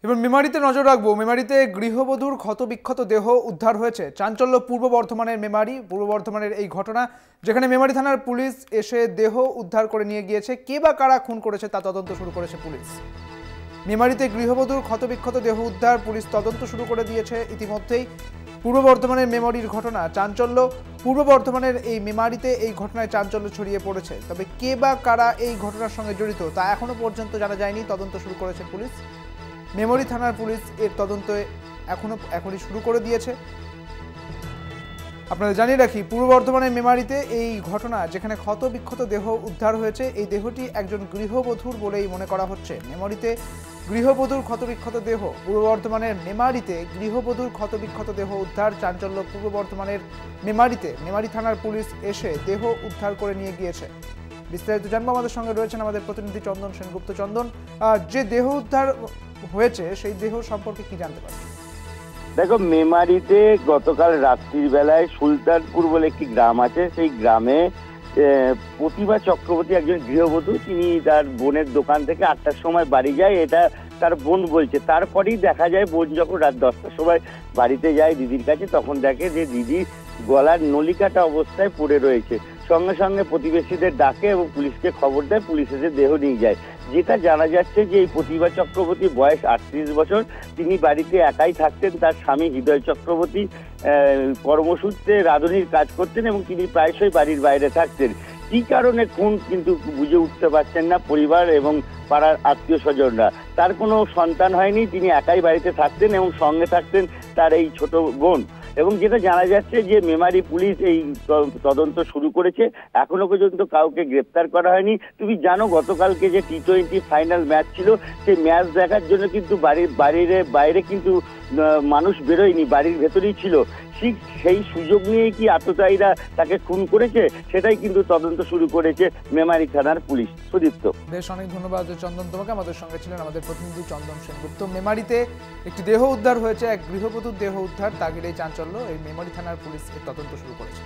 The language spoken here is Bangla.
এবার মেমারিতে নজর রাখবো। মেমারিতে গৃহবধূর ক্ষতবিক্ষত দেহ উদ্ধার হয়েছে। চাঞ্চল্য পূর্ব বর্ধমানের পূর্ব বর্ধমানের এই ঘটনা, যেখানে মেমারি থানার পুলিশ এসে দেহ উদ্ধার করে নিয়ে গিয়েছে। কে বা কারা খুন করেছে তা তদন্ত শুরু করেছে পুলিশ। মেমারিতে গৃহবধূর ক্ষতবিক্ষত দেহ উদ্ধার, পুলিশ তদন্ত শুরু করে দিয়েছে ইতিমধ্যেই। পূর্ব বর্ধমানের মেমারির ঘটনা, চাঞ্চল্য পূর্ব বর্ধমানের এই মেমারিতে এই ঘটনায় চাঞ্চল্য ছড়িয়ে পড়েছে। তবে কে বা কারা এই ঘটনার সঙ্গে জড়িত তা এখনো পর্যন্ত জানা যায়নি। তদন্ত শুরু করেছে পুলিশ। মেমারি থানার পুলিশ এর তদন্ত এখনই শুরু করে দিয়েছে। আপনাদের জানিয়ে রাখি, পূর্ব বর্ধমানের মেমারিতে এই ঘটনা, যেখানে ক্ষতবিক্ষত দেহ উদ্ধার হয়েছে। এই দেহটি একজন গৃহবধূর বলেই মনে করা হচ্ছে। মেমারিতে গৃহবধূর ক্ষতবিক্ষত দেহ, পূর্ব বর্ধমানের মেমারিতে গৃহবধূর ক্ষতবিক্ষত দেহ উদ্ধার। চাঞ্চল্য পূর্ব বর্ধমানের মেমারিতে মেমারি থানার পুলিশ এসে দেহ উদ্ধার করে নিয়ে গিয়েছে। বিস্তারিত জানবো, আমাদের সঙ্গে রয়েছেন আমাদের প্রতিনিধি চন্দন সেনগুপ্ত। চন্দন, যে দেহ উদ্ধার হয়েছে সেই দেহ সম্পর্কে কি জানতে পারছেন? দেখো, মেমারিতে গতকাল রাত্রির বেলায় সুলতানপুর বলে একটি গ্রাম আছে, সেই গ্রামে প্রতিভা চক্রবর্তী একজন গৃহবধূ, তিনি তার বোনের দোকান থেকে 8টার সময় বাড়ি যায়, এটা তার বোন বলছে। তারপরেই দেখা যায় বোন যখন রাত 10টার সময় বাড়িতে যায় দিদির কাছে, তখন দেখে যে দিদি গলার নলিকাটা অবস্থায় পড়ে রয়েছে। সঙ্গে সঙ্গে প্রতিবেশীদের ডাকে এবং পুলিশকে খবর দেয়, পুলিশ এসে দেহ নিয়ে যায়। যেটা জানা যাচ্ছে যে এই প্রতিভা চক্রবর্তী বয়স 38 বছর, তিনি বাড়িতে একাই থাকতেন। তার স্বামী হৃদয় চক্রবর্তী কর্মসূত্রে রাঁধুনির কাজ করতেন এবং তিনি প্রায়শই বাড়ির বাইরে থাকতেন। কি কারণে খুন কিন্তু বুঝে উঠতে পারছেন না পরিবার এবং পাড়ার আত্মীয় স্বজনরা। তার কোনো সন্তান হয়নি, তিনি একাই বাড়িতে থাকতেন এবং সঙ্গে থাকতেন তার এই ছোট বোন। এবং যেটা জানা যাচ্ছে যে মেমারি পুলিশ এই তদন্ত শুরু করেছে, এখনো পর্যন্ত কাউকে গ্রেপ্তার করা হয়নি। তুমি জানো, গতকালকে যে T20 ফাইনাল ম্যাচ ছিল, সেই ম্যাচ দেখার জন্য কিন্তু বাইরে কিন্তু মানুষ বেরোয়নি, বাড়ির ভেতরেই ছিল। ঠিক সেই সুযোগ নিয়ে কি আততায়ীরা তাকে খুন করেছে, সেটাই কিন্তু তদন্ত শুরু করেছে মেমারি থানার পুলিশ। সুদীপ্ত, বেশ অনেক ধন্যবাদ চন্দন তোমাকে। আমাদের সঙ্গে ছিলেন আমাদের প্রতিনিধি চন্দন সেনগুপ্ত। মেমারিতে একটি দেহ উদ্ধার হয়েছে, এক গৃহবধূর দেহ উদ্ধার, তা ঘিরেই চাঞ্চল্য। এই মেমারি থানার পুলিশ এর তদন্ত শুরু করেছে।